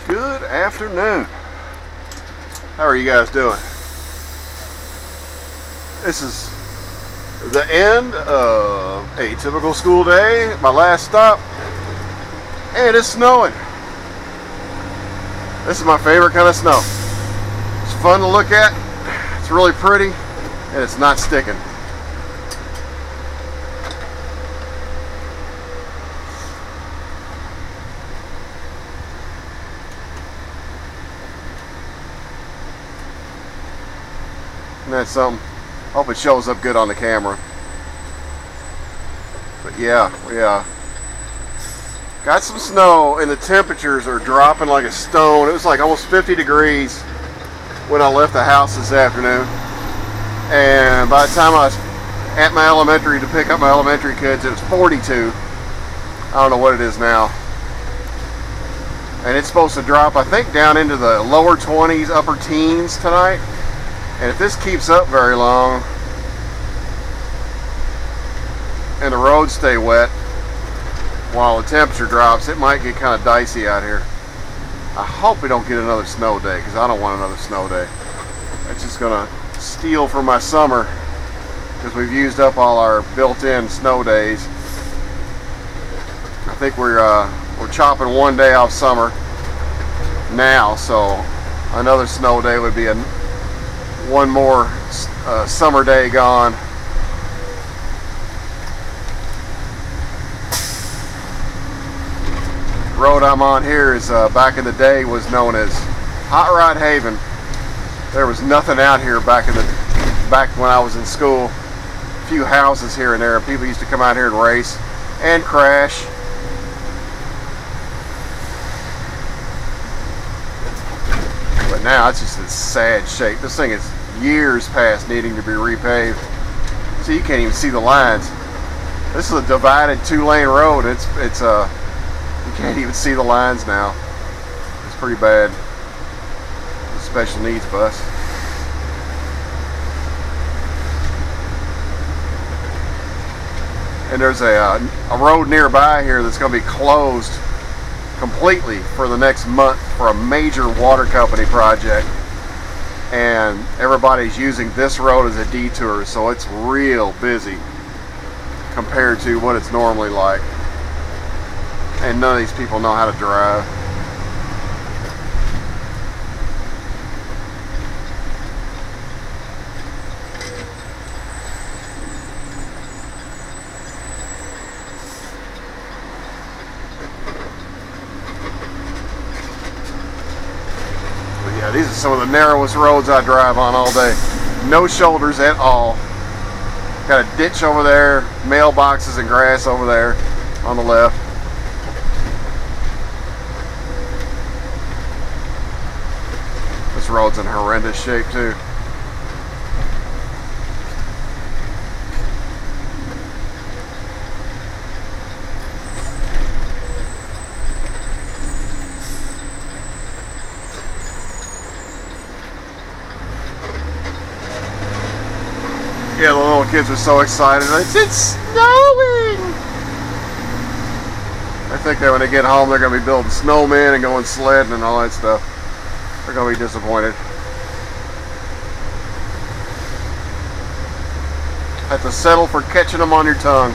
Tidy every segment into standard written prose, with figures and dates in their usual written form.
Good afternoon. How are you guys doing? This is the end of a typical school day, my last stop, and it's snowing. This is my favorite kind of snow. It's fun to look at, it's really pretty, and it's not sticking. And that's something. Hope it shows up good on the camera. But yeah, we got some snow and the temperatures are dropping like a stone. It was like almost 50 degrees when I left the house this afternoon. And by the time I was at my elementary to pick up my elementary kids, it was 42. I don't know what it is now. And it's supposed to drop, I think, down into the lower 20s, upper teens tonight. And if this keeps up very long and the roads stay wet while the temperature drops, it might get kind of dicey out here. I hope we don't get another snow day, because I don't want another snow day. It's just gonna steal from my summer, because we've used up all our built-in snow days. I think we're chopping one day off summer now, so another snow day would be one more summer day gone. The road I'm on here is back in the day was known as Hot Rod Haven. There was nothing out here back when I was in school. A few houses here and there, and people used to come out here and race and crash. But now it's just in sad shape. This thing is years past needing to be repaved. So you can't even see the lines. This is a divided 2-lane road. It's you can't even see the lines now. It's pretty bad. It's a special needs bus. And there's a road nearby here that's going to be closed completely for the next month for a major water company project, and everybody's using this road as a detour, so it's real busy compared to what it's normally like, and none of these people know how to drive. Yeah, these are some of the narrowest roads I drive on all day. No shoulders at all. Got a ditch over there, mailboxes and grass over there on the left. This road's in horrendous shape too. Yeah, the little kids are so excited. It's snowing! I think that when they get home, they're going to be building snowmen and going sledding and all that stuff. They're going to be disappointed. Have to settle for catching them on your tongue.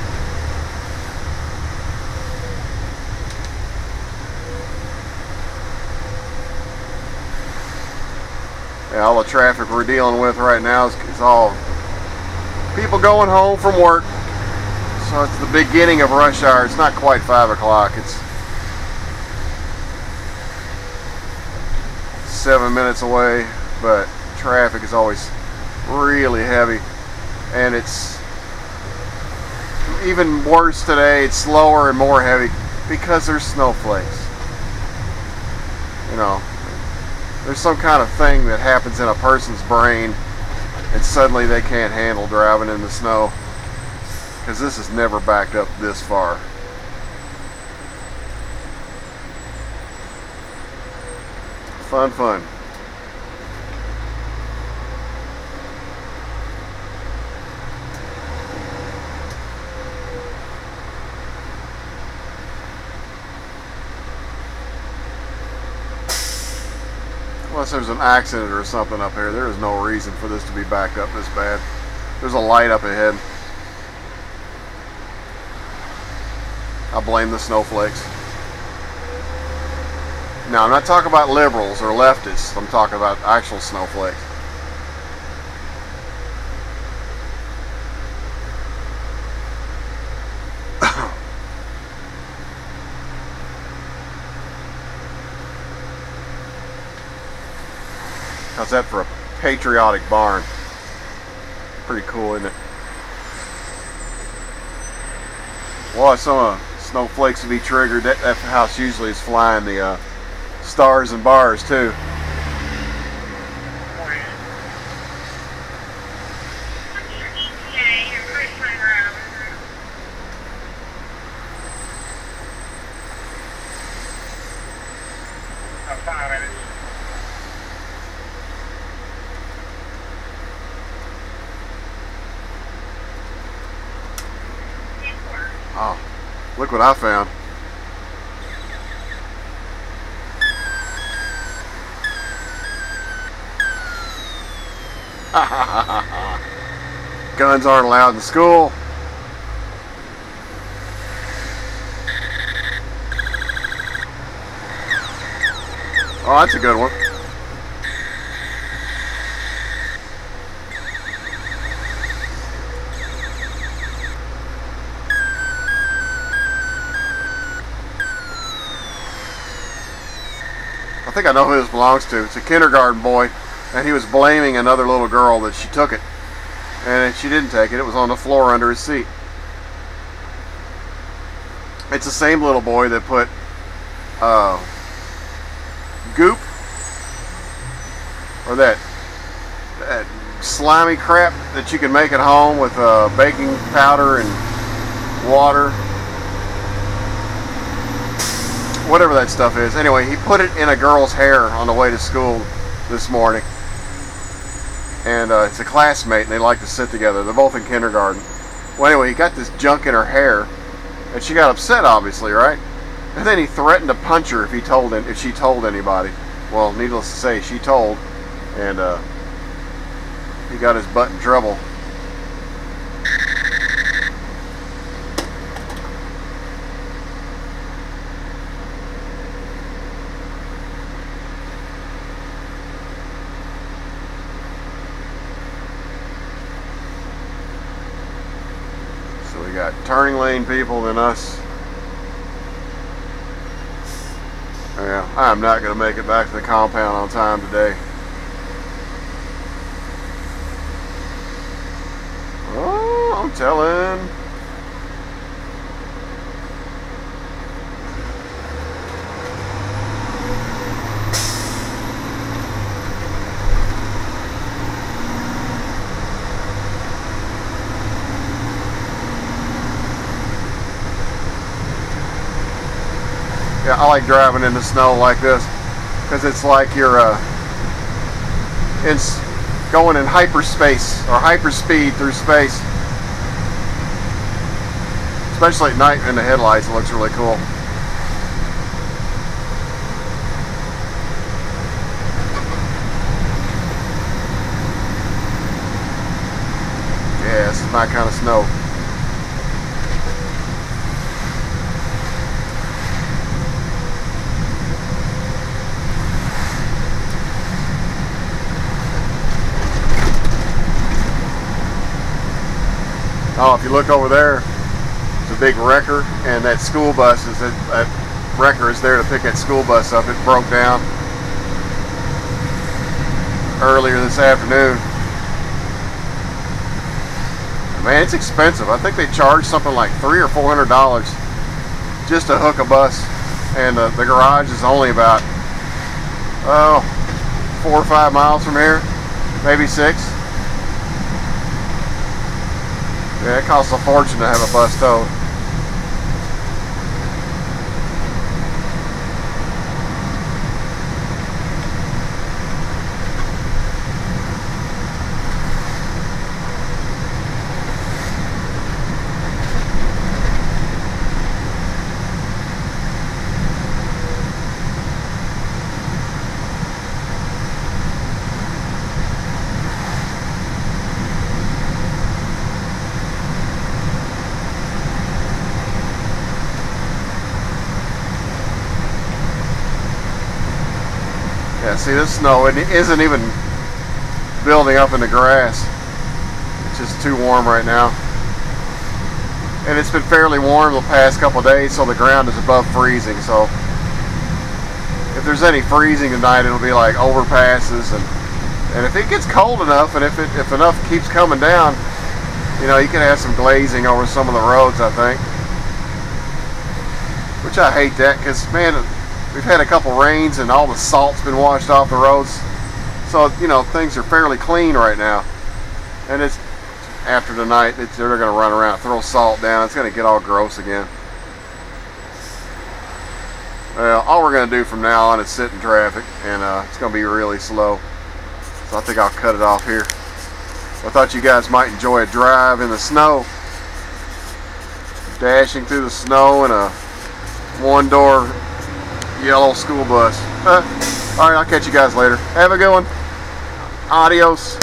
Yeah, all the traffic we're dealing with right now is all people going home from work. So it's the beginning of rush hour. It's not quite 5 o'clock. It's 7 minutes away, but traffic is always really heavy. And it's even worse today. It's slower and more heavy because there's snowflakes. You know, there's some kind of thing that happens in a person's brain, and suddenly they can't handle driving in the snow, because this has never backed up this far. Fun. Unless there's an accident or something up here, there is no reason for this to be backed up this bad. There's a light up ahead. I blame the snowflakes. Now, I'm not talking about liberals or leftists. I'm talking about actual snowflakes. How's that for a patriotic barn? Pretty cool, isn't it? Well, some snowflakes to be triggered. That house usually is flying the stars and bars too. Oh, look what I found. Guns aren't allowed in school. Oh, that's a good one. I think I know who this belongs to. It's a kindergarten boy, and he was blaming another little girl that she took it. And she didn't take it. It was on the floor under his seat. It's the same little boy that put goop, or that slimy crap that you can make at home with baking powder and water, whatever that stuff is. Anyway, he put it in a girl's hair on the way to school this morning. And it's a classmate, and they like to sit together. They're both in kindergarten. Well, anyway, he got this junk in her hair, and she got upset, obviously, right? And then he threatened to punch her if she told anybody. Well, needless to say, she told, and he got his butt in trouble. We got turning lane people than us. Yeah, I'm not going to make it back to the compound on time today. Oh, I'm telling. Yeah, I like driving in the snow like this because it's like you're going in hyperspace or hyperspeed through space. Especially at night in the headlights, it looks really cool. Yeah, this is my kind of snow. Oh, if you look over there, there's a big wrecker, and that school bus is that wrecker is there to pick that school bus up. It broke down earlier this afternoon. Man, it's expensive. I think they charge something like $300 or $400 just to hook a bus, and the garage is only about 4 or 5 miles from here, maybe 6. Yeah, it costs a fortune to have a bus towed. Yeah, see, this snow, it isn't even building up in the grass. It's just too warm right now. And it's been fairly warm the past couple of days, so the ground is above freezing. So if there's any freezing tonight, it'll be like overpasses, and if it gets cold enough, and if enough keeps coming down, you know, you can have some glazing over some of the roads, I think. Which I hate that, because man, we've had a couple rains and all the salt's been washed off the roads. So, you know, things are fairly clean right now. And it's after tonight, they're going to run around, throw salt down. It's going to get all gross again. Well, all we're going to do from now on is sit in traffic, and it's going to be really slow. So I think I'll cut it off here. I thought you guys might enjoy a drive in the snow. Dashing through the snow in a one-door yellow school bus. Alright, I'll catch you guys later. Have a good one. Adios.